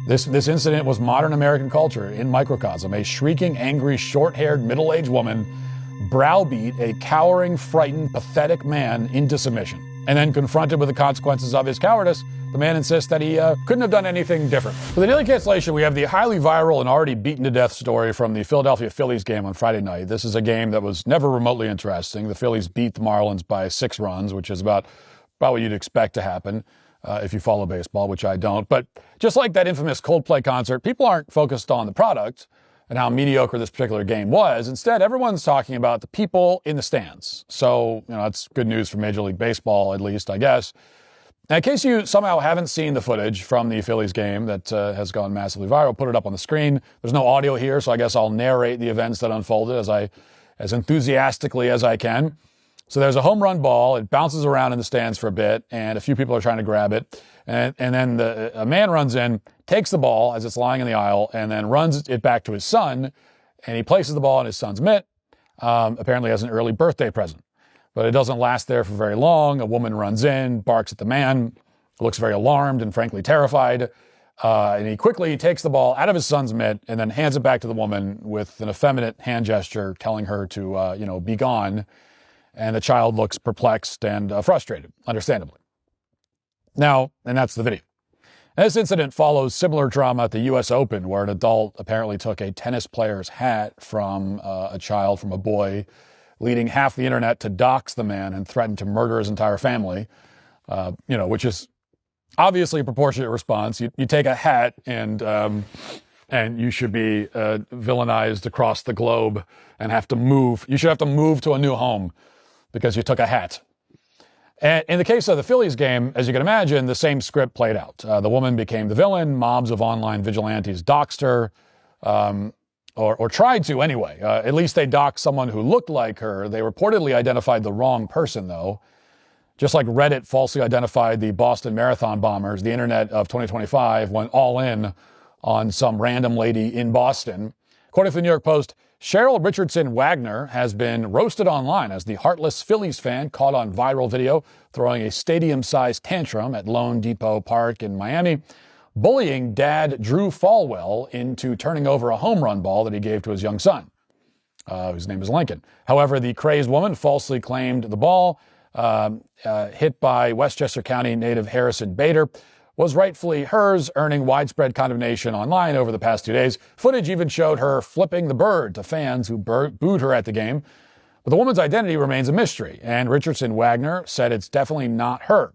This incident was modern American culture in microcosm. A shrieking, angry, short-haired, middle-aged woman browbeat a cowering, frightened, pathetic man into submission. And then confronted with the consequences of his cowardice, the man insists that he couldn't have done anything different. For the daily cancellation, we have the highly viral and already beaten to death story from the Philadelphia Phillies game on Friday night. This is a game that was never remotely interesting. The Phillies beat the Marlins by 6 runs, which is about what you'd expect to happen if you follow baseball, which I don't. But just like that infamous Coldplay concert, people aren't focused on the product and how mediocre this particular game was. Instead, everyone's talking about the people in the stands. So, that's good news for Major League Baseball, at least, I guess. Now, in case you somehow haven't seen the footage from the Phillies game that has gone massively viral, put it up on the screen. There's no audio here, so I guess I'll narrate the events that unfolded as enthusiastically as I can. So there's a home run ball. It bounces around in the stands for a bit, and a few people are trying to grab it. And then a man runs in, takes the ball as it's lying in the aisle, and then runs it back to his son, and he places the ball in his son's mitt, apparently as an early birthday present. But it doesn't last there for very long. A woman runs in, barks at the man, looks very alarmed and frankly terrified. And he quickly takes the ball out of his son's mitt and then hands it back to the woman with an effeminate hand gesture telling her to, be gone. And the child looks perplexed and frustrated, understandably. Now, and that's the video. And this incident follows similar drama at the U.S. Open, where an adult apparently took a tennis player's hat from from a boy, leading half the internet to dox the man and threaten to murder his entire family, which is obviously a proportionate response. You take a hat and you should be villainized across the globe and have to move. You should have to move to a new home because you took a hat. And in the case of the Phillies game, as you can imagine, the same script played out. The woman became the villain. Mobs of online vigilantes doxed her. Or tried to anyway. At least they doxed someone who looked like her. They reportedly identified the wrong person, though. Just like Reddit falsely identified the Boston Marathon bombers, the internet of 2025 went all in on some random lady in Boston. According to the New York Post, Cheryl Richardson Wagner has been roasted online as the heartless Phillies fan caught on viral video throwing a stadium-sized tantrum at Lone Depot Park in Miami, bullying dad Drew Falwell into turning over a home run ball that he gave to his young son, whose name is Lincoln. However, the crazed woman falsely claimed the ball, hit by Westchester County native Harrison Bader, was rightfully hers, earning widespread condemnation online over the past 2 days. Footage even showed her flipping the bird to fans who booed her at the game. But the woman's identity remains a mystery, and Richardson Wagner said it's definitely not her.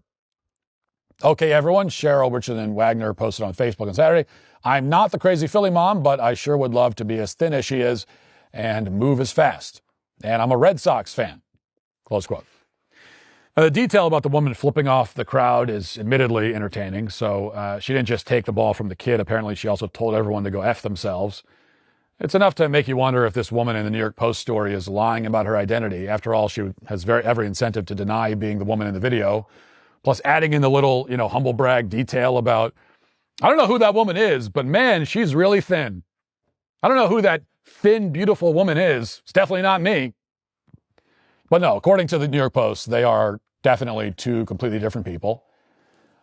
Okay, everyone, Cheryl Richardson Wagner posted on Facebook on Saturday, "I'm not the crazy Philly mom, but I sure would love to be as thin as she is and move as fast. And I'm a Red Sox fan." Close quote. Now, the detail about the woman flipping off the crowd is admittedly entertaining. So she didn't just take the ball from the kid. Apparently, she also told everyone to go F themselves. It's enough to make you wonder if this woman in the New York Post story is lying about her identity. After all, she has every incentive to deny being the woman in the video. Plus adding in the little, humble brag detail about, I don't know who that woman is, but man, she's really thin. I don't know who that thin, beautiful woman is. It's definitely not me. But no, according to the New York Post, they are definitely two completely different people.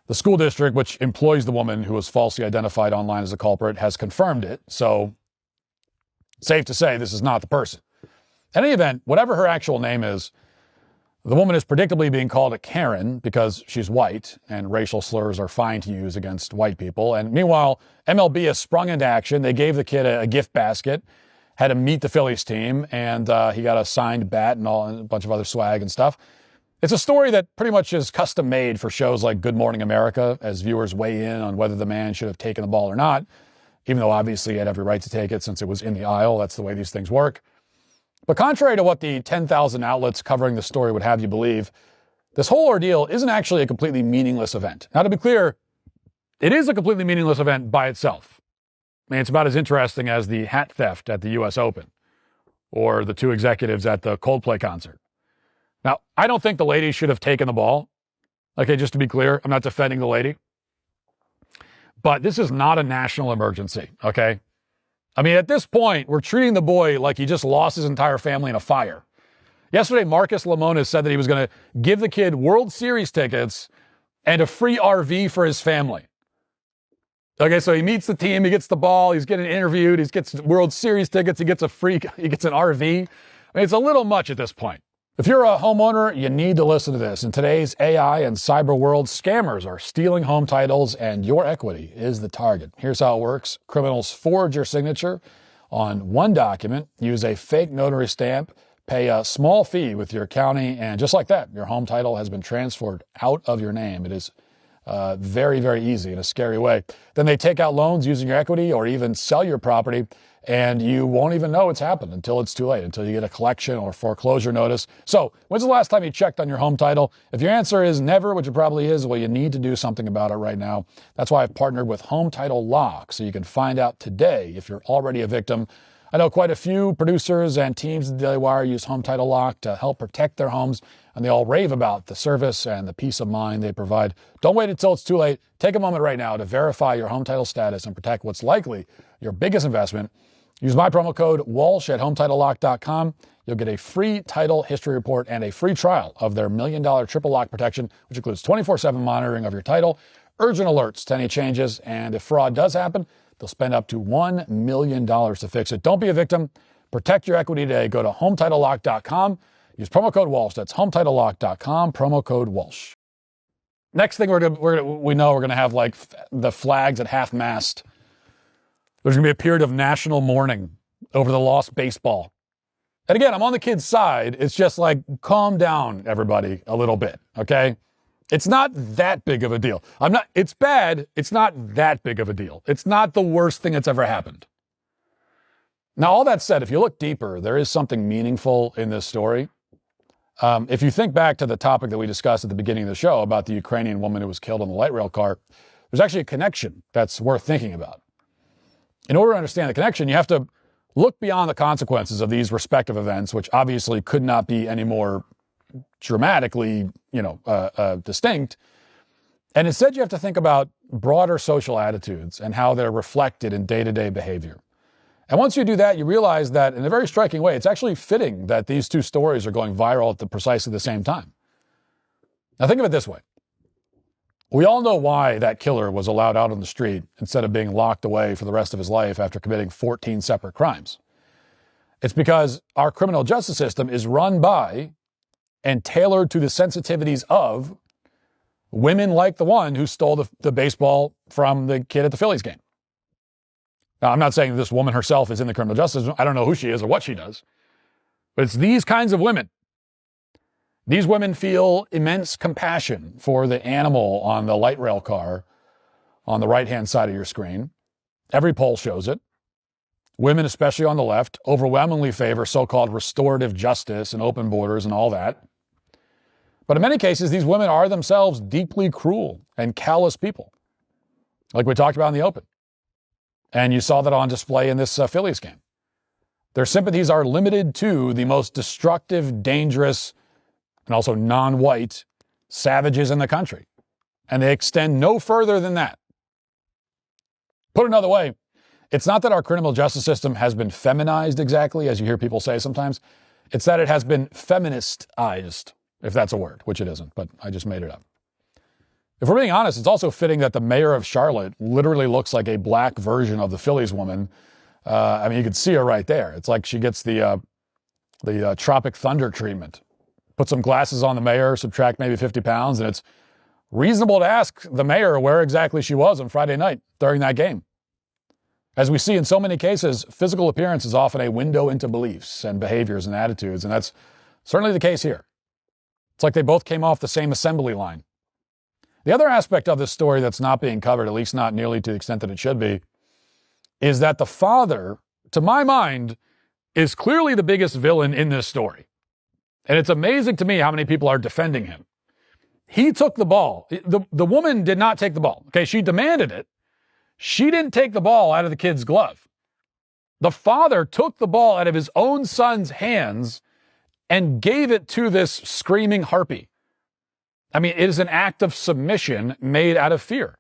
The school district, which employs the woman who was falsely identified online as a culprit, has confirmed it. So safe to say this is not the person. In any event, whatever her actual name is, the woman is predictably being called a Karen because she's white, and racial slurs are fine to use against white people. And meanwhile, MLB has sprung into action. They gave the kid a gift basket, had him meet the Phillies team, and he got a signed bat and a bunch of other swag and stuff. It's a story that pretty much is custom made for shows like Good Morning America, as viewers weigh in on whether the man should have taken the ball or not, even though obviously he had every right to take it since it was in the aisle. That's the way these things work. But contrary to what the 10,000 outlets covering the story would have you believe, this whole ordeal isn't actually a completely meaningless event. Now, to be clear, it is a completely meaningless event by itself. I mean, it's about as interesting as the hat theft at the U.S. Open or the two executives at the Coldplay concert. Now, I don't think the lady should have taken the ball. Okay, just to be clear, I'm not defending the lady. But this is not a national emergency, okay? I mean, at this point, we're treating the boy like he just lost his entire family in a fire. Yesterday, Marcus Lemonis said that he was going to give the kid World Series tickets and a free RV for his family. Okay, so he meets the team, he gets the ball, he's getting interviewed, he gets World Series tickets, he gets an RV. I mean, it's a little much at this point. If you're a homeowner, you need to listen to this. In today's AI and cyber world, scammers are stealing home titles and your equity is the target. Here's how it works. Criminals forge your signature on one document, use a fake notary stamp, pay a small fee with your county, and just like that, your home title has been transferred out of your name. It is very, very easy in a scary way. Then they take out loans using your equity or even sell your property, and you won't even know it's happened until it's too late, until you get a collection or foreclosure notice. So when's the last time you checked on your home title? If your answer is never, which it probably is, well, you need to do something about it right now. That's why I've partnered with Home Title Lock, so you can find out today if you're already a victim. I know quite a few producers and teams at the Daily Wire use Home Title Lock to help protect their homes, and they all rave about the service and the peace of mind they provide. Don't wait until it's too late. Take a moment right now to verify your home title status and protect what's likely your biggest investment. Use my promo code Walsh at HometitleLock.com. You'll get a free title history report and a free trial of their $1 million triple lock protection, which includes 24/7 monitoring of your title, urgent alerts to any changes, and if fraud does happen, they'll spend up to $1 million to fix it. Don't be a victim. Protect your equity today. Go to HometitleLock.com. Use promo code Walsh. That's HometitleLock.com, promo code Walsh. Next thing we know we're gonna have like the flags at half-mast. There's going to be a period of national mourning over the lost baseball. And again, I'm on the kids' side. It's just like, calm down, everybody, a little bit, okay? It's not that big of a deal. It's bad. It's not that big of a deal. It's not the worst thing that's ever happened. Now, all that said, if you look deeper, there is something meaningful in this story. If you think back to the topic that we discussed at the beginning of the show about the Ukrainian woman who was killed on the light rail car, there's actually a connection that's worth thinking about. In order to understand the connection, you have to look beyond the consequences of these respective events, which obviously could not be any more dramatically, distinct. And instead, you have to think about broader social attitudes and how they're reflected in day-to-day behavior. And once you do that, you realize that in a very striking way, it's actually fitting that these two stories are going viral at precisely the same time. Now, think of it this way. We all know why that killer was allowed out on the street instead of being locked away for the rest of his life after committing 14 separate crimes. It's because our criminal justice system is run by and tailored to the sensitivities of women like the one who stole the baseball from the kid at the Phillies game. Now, I'm not saying this woman herself is in the criminal justice system. I don't know who she is or what she does. But it's these kinds of women. These women feel immense compassion for the animal on the light rail car on the right-hand side of your screen. Every poll shows it. Women, especially on the left, overwhelmingly favor so-called restorative justice and open borders and all that. But in many cases, these women are themselves deeply cruel and callous people, like we talked about in the open. And you saw that on display in this Phillies game. Their sympathies are limited to the most destructive, dangerous, and also non-white savages in the country. And they extend no further than that. Put another way, it's not that our criminal justice system has been feminized exactly, as you hear people say sometimes. It's that it has been feministized, if that's a word, which it isn't, but I just made it up. If we're being honest, it's also fitting that the mayor of Charlotte literally looks like a black version of the Phillies woman. You can see her right there. It's like she gets the Tropic Thunder treatment. Put some glasses on the mayor, subtract maybe 50 pounds, and it's reasonable to ask the mayor where exactly she was on Friday night during that game. As we see in so many cases, physical appearance is often a window into beliefs and behaviors and attitudes, and that's certainly the case here. It's like they both came off the same assembly line. The other aspect of this story that's not being covered, at least not nearly to the extent that it should be, is that the father, to my mind, is clearly the biggest villain in this story. And it's amazing to me how many people are defending him. He took the ball. The woman did not take the ball. Okay, she demanded it. She didn't take the ball out of the kid's glove. The father took the ball out of his own son's hands and gave it to this screaming harpy. It is an act of submission made out of fear.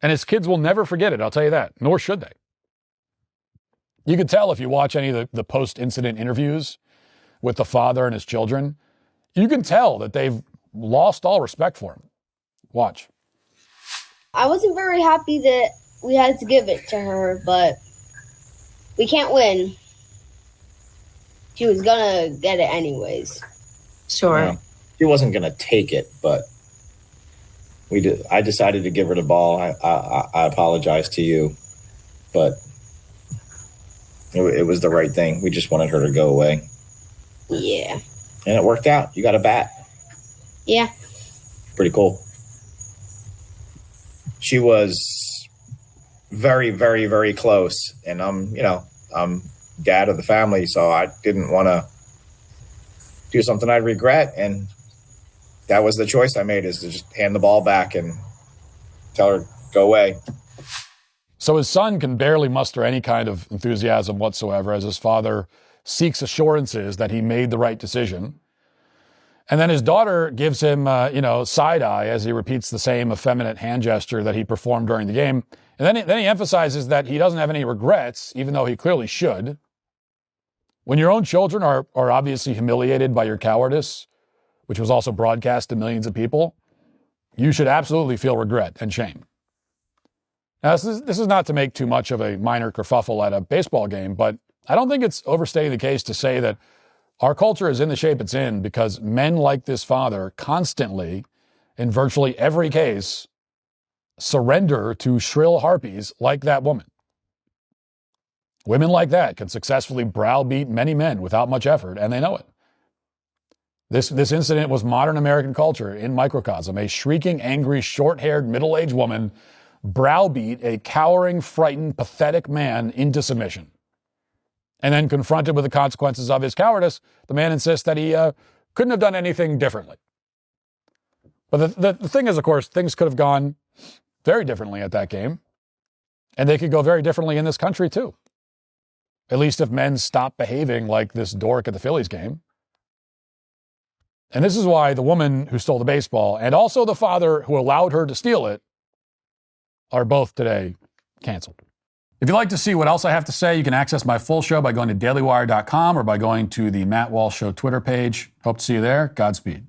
And his kids will never forget it, I'll tell you that, nor should they. You can tell if you watch any of the post-incident interviews with the father and his children, you can tell that they've lost all respect for him. Watch. I wasn't very happy that we had to give it to her, but we can't win. She was gonna get it anyways. Sure. Yeah. She wasn't going to take it, but I decided to give her the ball. I apologize to you, but it was the right thing. We just wanted her to go away. Yeah. And it worked out. You got a bat. Yeah. Pretty cool. She was very, very, very close. And I'm dad of the family, so I didn't want to do something I'd regret. And that was the choice I made, is to just hand the ball back and tell her, go away. So his son can barely muster any kind of enthusiasm whatsoever as his father seeks assurances that he made the right decision. And then his daughter gives him, side eye as he repeats the same effeminate hand gesture that he performed during the game. And then he emphasizes that he doesn't have any regrets, even though he clearly should. When your own children are obviously humiliated by your cowardice, which was also broadcast to millions of people, you should absolutely feel regret and shame. Now, this is not to make too much of a minor kerfuffle at a baseball game, but I don't think it's overstating the case to say that our culture is in the shape it's in because men like this father constantly, in virtually every case, surrender to shrill harpies like that woman. Women like that can successfully browbeat many men without much effort, and they know it. This incident was modern American culture in microcosm. A shrieking, angry, short-haired, middle-aged woman browbeat a cowering, frightened, pathetic man into submission. And then confronted with the consequences of his cowardice, the man insists that he couldn't have done anything differently. But the thing is, of course, things could have gone very differently at that game. And they could go very differently in this country, too. At least if men stop behaving like this dork at the Phillies game. And this is why the woman who stole the baseball and also the father who allowed her to steal it are both today canceled. If you'd like to see what else I have to say, you can access my full show by going to dailywire.com or by going to the Matt Walsh Show Twitter page. Hope to see you there. Godspeed.